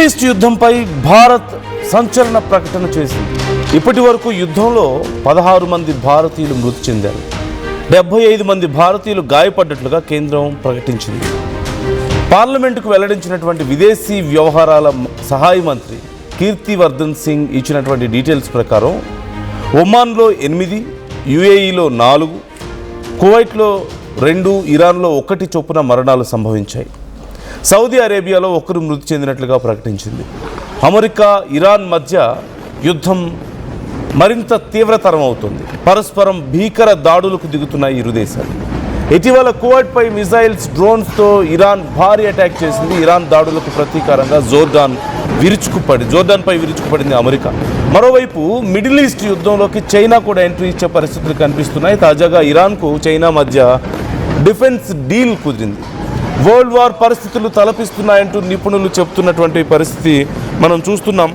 Middle east యుద్ధంపై Bharat సంచలన ప్రకటన చేసింది. ఇప్పటి వరకు యుద్ధంలో 16 మంది భారతీయులు మృతి చెందారు. 75 మంది భారతీయులు గాయపడ్డట్లుగా కేంద్రం ప్రకటించింది. పార్లమెంటుకు వెల్లడించినటువంటి విదేశీ వ్యవహారాల సహాయ మంత్రి కీర్తివర్ధన్ సింగ్ ఇచ్చినటువంటి డీటెయిల్స్ ప్రకారం ఒమాన్లో 8, యుఏఈలో 4, కువైట్లో 2, ఇరాన్లో 1 చొప్పున మరణాలు సంభవించాయి. సౌదీ అరేబియాలో 1 మృతి చెందినట్లుగా ప్రకటించింది. అమెరికా, ఇరాన్ మధ్య యుద్ధం మరింత తీవ్రతరం అవుతుంది. పరస్పరం భీకర దాడులకు దిగుతున్నాయి ఇరు దేశాలు. ఇటీవల కువైట్పై మిజైల్స్, డ్రోన్స్తో ఇరాన్ భారీ అటాక్ చేసింది. ఇరాన్ దాడులకు ప్రతీకారంగా జోర్డాన్పై విరుచుకుపడింది అమెరికా. మరోవైపు మిడిల్ ఈస్ట్ యుద్ధంలోకి చైనా కూడా ఎంట్రీ ఇచ్చే పరిస్థితులు కనిపిస్తున్నాయి. తాజాగా ఇరాన్కు చైనా మధ్య డిఫెన్స్ డీల్ కుదిరింది. వరల్డ్ వార్ పరిస్థితులు తలపిస్తున్నాయంటూ నిపుణులు చెప్తున్నటువంటి పరిస్థితి మనం చూస్తున్నాం.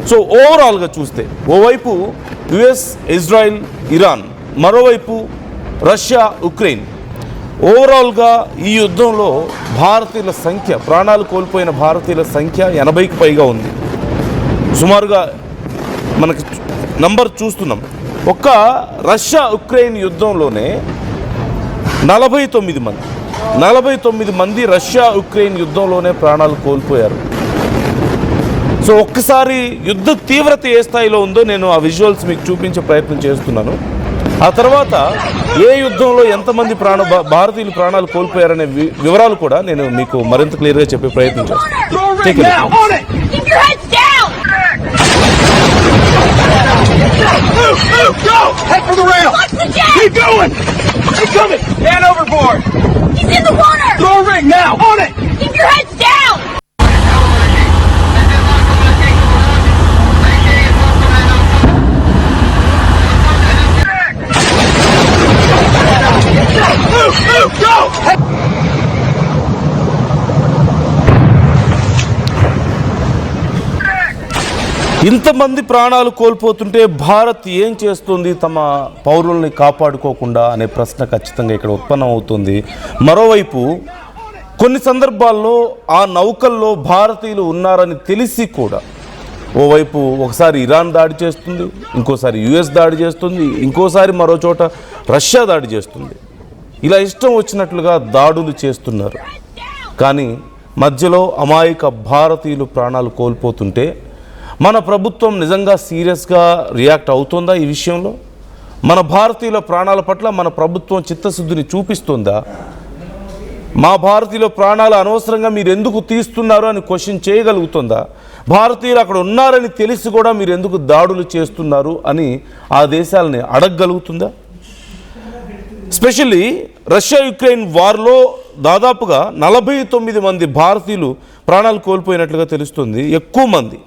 సో ఓవరాల్గా చూస్తే ఓవైపు యుఎస్, ఇజ్రాయిల్, ఇరాన్, మరోవైపు రష్యా, ఉక్రెయిన్. ఓవరాల్గా ఈ యుద్ధంలో భారతీయుల సంఖ్య, ప్రాణాలు కోల్పోయిన భారతీయుల సంఖ్య 80కి పైగా ఉంది. సుమారుగా మనకి నంబర్ చూస్తున్నాం. ఒక్క రష్యా ఉక్రెయిన్ యుద్ధంలోనే 49 మంది రష్యా ఉక్రెయిన్ యుద్ధంలోనే ప్రాణాలు కోల్పోయారు. సో ఒక్కసారి యుద్ధ తీవ్రత ఏ స్థాయిలో ఉందో నేను ఆ విజువల్స్ మీకు చూపించే ప్రయత్నం చేస్తున్నాను. ఆ తర్వాత ఏ యుద్ధంలో ఎంతమంది భారతీయులు ప్రాణాలు కోల్పోయారనే వివరాలు కూడా నేను మీకు మరింత క్లియర్గా చెప్పే ప్రయత్నం చేస్తాను. ఇంతమంది ప్రాణాలు కోల్పోతుంటే భారత్ ఏం చేస్తుంది తమ పౌరుల్ని కాపాడుకోకుండా అనే ప్రశ్న ఖచ్చితంగా ఇక్కడ ఉత్పన్నం అవుతుంది. మరోవైపు కొన్ని సందర్భాల్లో ఆ నౌకల్లో భారతీయులు ఉన్నారని తెలిసి కూడా ఓవైపు ఒకసారి ఇరాన్ దాడి చేస్తుంది, ఇంకోసారి యుఎస్ దాడి చేస్తుంది, ఇంకోసారి మరో చోట రష్యా దాడి చేస్తుంది. ఇలా ఇష్టం వచ్చినట్లుగా దాడులు చేస్తున్నారు. కానీ మధ్యలో అమాయక భారతీయులు ప్రాణాలు కోల్పోతుంటే మన ప్రభుత్వం నిజంగా సీరియస్గా రియాక్ట్ అవుతుందా? ఈ విషయంలో మన భారతీయుల ప్రాణాల పట్ల మన ప్రభుత్వం చిత్తశుద్ధిని చూపిస్తుందా? మా భారతీయుల ప్రాణాలు అనవసరంగా మీరు ఎందుకు తీస్తున్నారు అని క్వశ్చన్ చేయగలుగుతుందా? భారతీయులు అక్కడ ఉన్నారని తెలిసి కూడా మీరు ఎందుకు దాడులు చేస్తున్నారు అని ఆ దేశాలని అడగగలుగుతుందా? స్పెషల్లీ రష్యా యుక్రెయిన్ వార్లో దాదాపుగా 49 మంది భారతీయులు ప్రాణాలు కోల్పోయినట్లుగా తెలుస్తుంది. ఎక్కువ మంది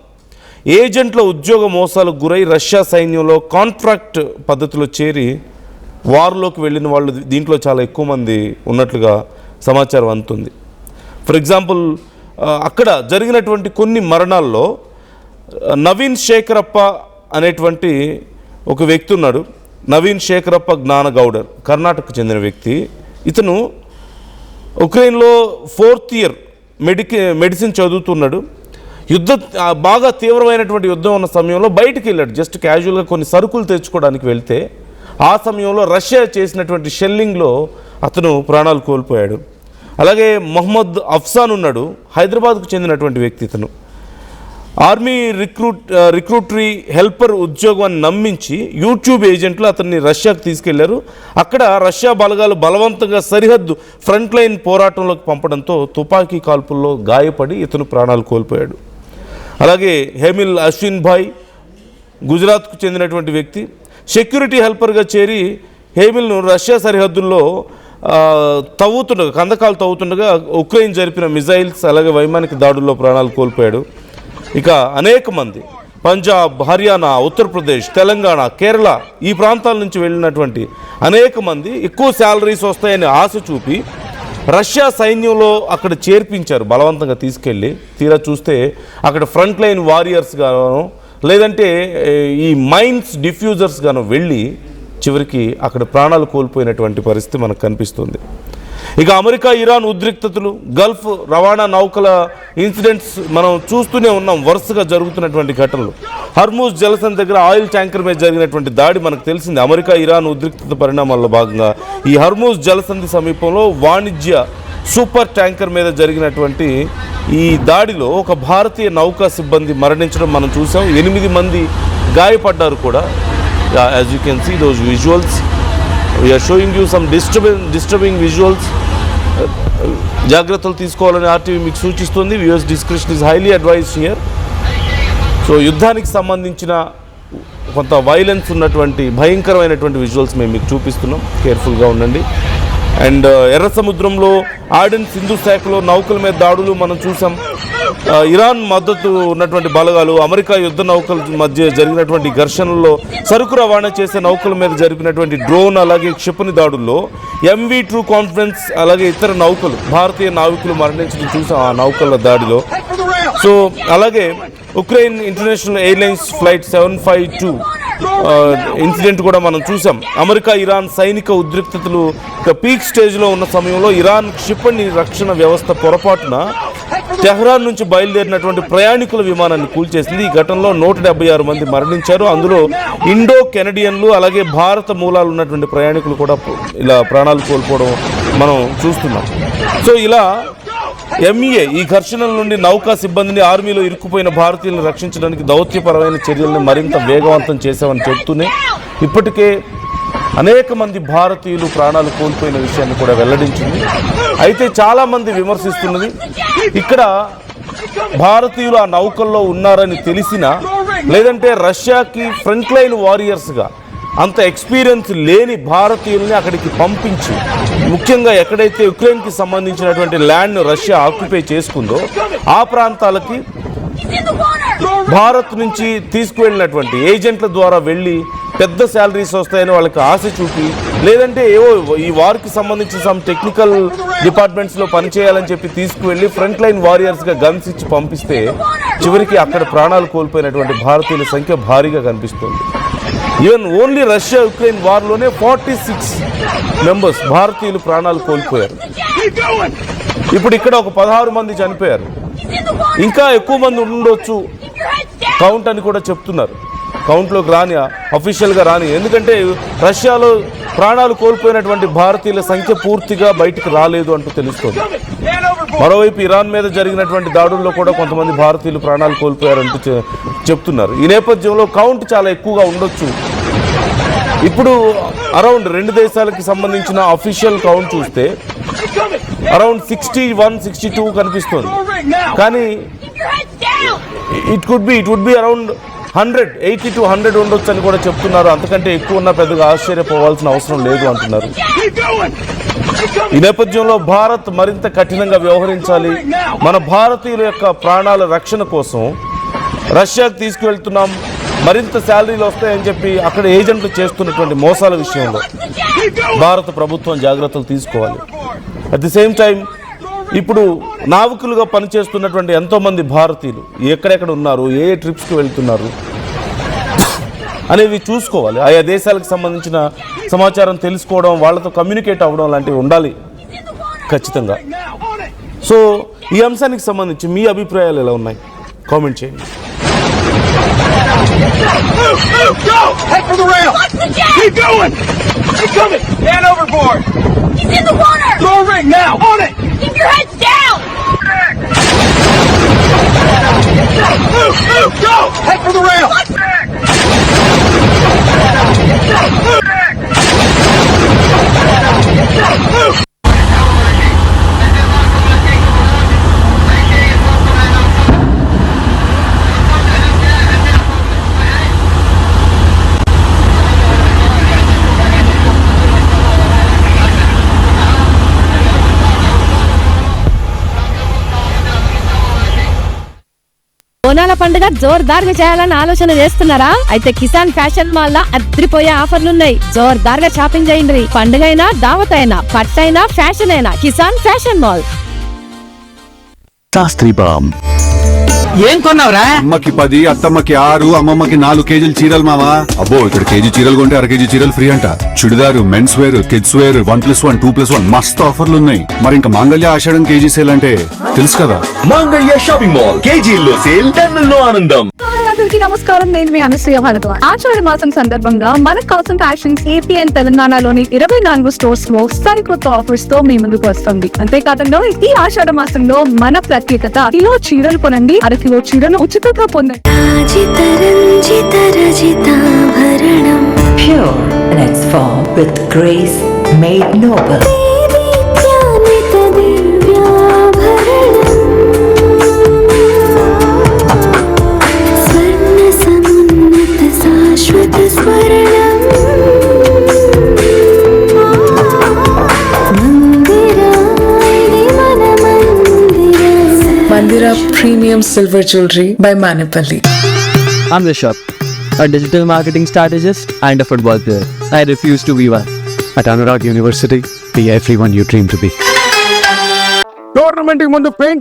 ఏజెంట్ల ఉద్యోగ మోసాలకు గురై రష్యా సైన్యంలో కాంట్రాక్ట్ పద్ధతిలో చేరి వార్లోకి వెళ్ళిన వాళ్ళు దీంట్లో చాలా ఎక్కువ మంది ఉన్నట్లుగా సమాచారం అందుతుంది. ఫర్ ఎగ్జాంపుల్ అక్కడ జరిగినటువంటి కొన్ని మరణాల్లో నవీన్ శేఖరప్ప అనేటువంటి ఒక వ్యక్తి ఉన్నాడు. నవీన్ శేఖరప్ప జ్ఞానగౌడర్, కర్ణాటకకు చెందిన వ్యక్తి. ఇతను ఉక్రెయిన్లో 4th ఇయర్ మెడిసిన్ చదువుతున్నాడు. బాగా తీవ్రమైనటువంటి యుద్ధం ఉన్న సమయంలో బయటికి వెళ్ళాడు. జస్ట్ క్యాజువల్గా కొన్ని సరుకులు తెచ్చుకోవడానికి వెళ్తే ఆ సమయంలో రష్యా చేసినటువంటి షెల్లింగ్లో అతను ప్రాణాలు కోల్పోయాడు. అలాగే మొహమ్మద్ అఫ్సాన్ ఉన్నాడు, హైదరాబాద్కు చెందినటువంటి వ్యక్తి. ఇతను ఆర్మీ రిక్రూటరీ హెల్పర్ ఉద్యోగాన్ని నమ్మించి యూట్యూబ్ ఏజెంట్లు అతన్ని రష్యాకు తీసుకెళ్లారు. అక్కడ రష్యా బలగాలు బలవంతంగా సరిహద్దు ఫ్రంట్ లైన్ పోరాటంలోకి పంపడంతో తుపాకీ కాల్పుల్లో గాయపడి ఇతను ప్రాణాలు కోల్పోయాడు. అలాగే హేమిల్ అశ్విన్ భాయ్, గుజరాత్కు చెందినటువంటి వ్యక్తి, సెక్యూరిటీ హెల్పర్గా చేరి హేమిల్ను రష్యా సరిహద్దుల్లో కందకాలు తవ్వుతుండగా ఉక్రెయిన్ జరిపిన మిజైల్స్ అలాగే వైమానిక దాడుల్లో ప్రాణాలు కోల్పోయాడు. ఇక అనేక మంది పంజాబ్, హర్యానా, ఉత్తరప్రదేశ్, తెలంగాణ, కేరళ ఈ ప్రాంతాల నుంచి వెళ్ళినటువంటి అనేక మంది ఎక్కువ శాలరీస్ వస్తాయని ఆశ చూపి రష్యా సైన్యంలో అక్కడ చేర్పించారు బలవంతంగా తీసుకెళ్ళి. తీరా చూస్తే అక్కడ ఫ్రంట్ లైన్ వారియర్స్ గాను లేదంటే ఈ మైన్స్ డిఫ్యూజర్స్ గాను వెళ్ళి చివరికి అక్కడ ప్రాణాలు కోల్పోయినటువంటి పరిస్థితి మనకు కనిపిస్తుంది. ఇక అమెరికా ఇరాన్ ఉద్రిక్తతలు, గల్ఫ్ రవాణా నౌకల ఇన్సిడెంట్స్ మనం చూస్తూనే ఉన్నాం, వరుసగా జరుగుతున్నటువంటి ఘటనలు. హర్మూజ్ జలసంధి దగ్గర ఆయిల్ ట్యాంకర్ మీద జరిగినటువంటి దాడి మనకు తెలిసింది. అమెరికా ఇరాన్ ఉద్రిక్తత పరిణామాల్లో భాగంగా ఈ హర్మూజ్ జలసంధి సమీపంలో వాణిజ్య సూపర్ ట్యాంకర్ మీద జరిగినటువంటి ఈ దాడిలో ఒక భారతీయ నౌకా సిబ్బంది మరణించడం మనం చూసాం. 8 మంది గాయపడ్డారు కూడా. As you can see those visuals, we're showing you some disturbing visuals. జాగ్రత్తలు తీసుకోవాలని ఆర్టీవీ మీకు సూచిస్తుంది. Viewers description is highly advised here. So యుద్ధానికి సంబంధించిన కొంత వైలెన్స్ ఉన్నటువంటి భయంకరమైనటువంటి విజువల్స్ మేము మీకు చూపిస్తున్నాం, కేర్ఫుల్గా ఉండండి. అండ్ ఎర్ర సముద్రంలో ఆడెన్ సింధు శాఖలో నౌకల మీద దాడులు మనం చూసాం. ఇరాన్ మద్దతు ఉన్నటువంటి బలగాలు అమెరికా యుద్ధ నౌకల మధ్య జరిగినటువంటి ఘర్షణల్లో సరుకు రవాణా చేసే నౌకల మీద జరిపినటువంటి డ్రోన్ అలాగే క్షిపణి దాడుల్లో MV True కాన్ఫరెన్స్ అలాగే ఇతర నౌకలు భారతీయ నావికులు మరణించడం చూసాం ఆ నౌకల దాడిలో. సో అలాగే Ukraine international airlines flight 752 incident కూడా మనం చూసాం. అమెరికా ఇరాన్ సైనిక ఉద్రిక్తతలు పీక్ స్టేజ్లో ఉన్న సమయంలో ఇరాన్ క్షిపణి రక్షణ వ్యవస్థ పొరపాటున టెహ్రాన్ నుంచి బయలుదేరినటువంటి ప్రయాణికుల విమానాన్ని కూల్చేసింది. ఈ ఘటనలో 176 మంది మరణించారు. అందులో ఇండో కెనడియన్లు అలాగే భారత మూలాలు ఉన్నటువంటి ప్రయాణికులు కూడా ఇలా ప్రాణాలు కోల్పోవడం మనం చూస్తున్నాం. సో ఇలా MEA ఈ ఘర్షణల నుండి నౌకా సిబ్బందిని, ఆర్మీలో ఇరుక్కుపోయిన భారతీయులను రక్షించడానికి దౌత్యపరమైన చర్యలను మరింత వేగవంతం చేశామని చెబుతూనే ఇప్పటికే అనేక మంది భారతీయులు ప్రాణాలు కోల్పోయిన విషయాన్ని కూడా వెల్లడించింది. అయితే చాలామంది విమర్శిస్తున్నది, ఇక్కడ భారతీయులు ఆ నౌకల్లో ఉన్నారని తెలిసినా లేదంటే రష్యాకి ఫ్రంట్ లైన్ వారియర్స్గా అంత ఎక్స్పీరియన్స్ లేని భారతీయుల్ని అక్కడికి పంపించి, ముఖ్యంగా ఎక్కడైతే యుక్రెయిన్కి సంబంధించినటువంటి ల్యాండ్ను రష్యా ఆక్యుపై చేసుకుందో ఆ ప్రాంతాలకి భారత్ నుంచి తీసుకువెళ్ళినటువంటి ఏజెంట్ల ద్వారా వెళ్ళి పెద్ద శాలరీస్ వస్తాయని వాళ్ళకి ఆశ చూపి, లేదంటే ఏవో ఈ వార్కి సంబంధించి సమ్ టెక్నికల్ డిపార్ట్మెంట్స్లో పనిచేయాలని చెప్పి తీసుకువెళ్ళి ఫ్రంట్ లైన్ వారియర్స్గా గన్స్ ఇచ్చి పంపిస్తే చివరికి అక్కడ ప్రాణాలు కోల్పోయినటువంటి భారతీయుల సంఖ్య భారీగా కనిపిస్తుంది. ఈవెన్ ఓన్లీ రష్యా యుక్రెయిన్ వార్లోనే 46 మెంబర్స్ భారతీయులు ప్రాణాలు కోల్పోయారు. ఇప్పుడు ఇక్కడ ఒక 16 మంది చనిపోయారు. ఇంకా ఎక్కువ మంది ఉండొచ్చు కౌంట్ అని కూడా చెప్తున్నారు. కౌంట్లోకి రాని, అఫీషియల్గా రాని, ఎందుకంటే రష్యాలో ప్రాణాలు కోల్పోయినటువంటి భారతీయుల సంఖ్య పూర్తిగా బయటికి రాలేదు అంటూ తెలుస్తోంది. మరోవైపు ఇరాన్ మీద జరిగినటువంటి దాడుల్లో కూడా కొంతమంది భారతీయులు ప్రాణాలు కోల్పోయారంటూ చెప్తున్నారు. ఈ నేపథ్యంలో కౌంట్ చాలా ఎక్కువగా ఉండొచ్చు. ఇప్పుడు అరౌండ్ 2 దేశాలకి సంబంధించిన అఫీషియల్ కౌంట్ చూస్తే అరౌండ్ 61-62 కనిపిస్తుంది. కానీ it would be around 80 to 100 ఉండొచ్చు అని కూడా చెప్తున్నారు. అంతకంటే ఎక్కువ ఉన్నా పెద్దగా ఆశ్చర్యపోవాల్సిన అవసరం లేదు అంటున్నారు. ఈ నేపథ్యంలో భారత్ మరింత కఠినంగా వ్యవహరించాలి. మన భారతీయుల యొక్క ప్రాణాల రక్షణ కోసం రష్యాకు తీసుకువెళ్తున్నాం, మరింత శాలరీలు వస్తాయని చెప్పి అక్కడ ఏజెంట్లు చేస్తున్నటువంటి మోసాల విషయంలో భారత ప్రభుత్వం జాగ్రత్తలు తీసుకోవాలి. అట్ ది సేమ్ టైం ఇప్పుడు నావికులుగా పనిచేస్తున్నటువంటి ఎంతోమంది భారతీయులు ఎక్కడెక్కడ ఉన్నారు, ఏ ట్రిప్స్కి వెళ్తున్నారు అనేవి చూసుకోవాలి. ఆయా దేశాలకు సంబంధించిన సమాచారం తెలుసుకోవడం, వాళ్ళతో కమ్యూనికేట్ అవ్వడం లాంటివి ఉండాలి ఖచ్చితంగా. సో ఈ అంశానికి సంబంధించి మీ అభిప్రాయాలు ఎలా ఉన్నాయి కామెంట్ చేయండి. Head for the rail! Keep going! Keep coming! Hand overboard! He's in the water! Throw a ring now! On it! Keep your heads down! Move! Move! Go! Head for the rail! Move! బోనాల పండుగ జోర్దార్గా చేయాలని ఆలోచన చేస్తున్నారా? అయితే Kisan fashion mall లో అద్రిపోయే ఆఫర్లున్నాయి. జోర్దార్గా shopping చేయండి. పండుగ అయినా, దావత్ అయినా, పట్టైనా, ఫ్యాషన్ అయినా కిసాన్ ఫ్యాషన్ మాల్. శాస్త్రి బామ్ ఏం కొన్నావురా? అమ్మకి 10, అత్తమ్మకి 6, అమ్మమ్మకి 4 కేజీలు చీరలు మామా. అబ్బో ఇక్కడ కేజీ చీరలు కొంటే అర కేజీ చీరలు ఫ్రీ అంట. Churidar, men's wear, kids wear 1+1, 2+1 మస్తు ఆఫర్లు ఉన్నాయి. మరి ఇంకా మాంగళ్య ఆషాఢం కేజీ సేల్ అంటే తెలుసు కదా. మాంగళ్య షాపింగ్ మాల్ కేజీల్లో సేల్, టన్నుల్లో ఆనందం. అందరికీ నమస్కారం, నేను మీ అనసూయ భారద్వాజ్. ఆషాఢ మాసం సందర్భంగా మన కాసం ఫ్యాషన్స్ ఏపీ అండ్ తెలంగాణలోని 24 స్టోర్స్ లో సరికొత్త ఆఫర్స్ తో మీ ముందుకు వస్తుంది. అంతేకాకుండా ఈ ఆషాఢ మాసంలో మన ప్రత్యేకత, కిలో చీరలు కొనండి, అర కిలో చీరలు ఉచితంగా పొందండి. Pure in its form with grace made noble. Mandira Premium Silver Jewelry by Manipali. I'm Rishabh, a digital marketing strategist and a football player. I refuse to be one. At Anurag University, be everyone you dream to be. Tournament ముందు paint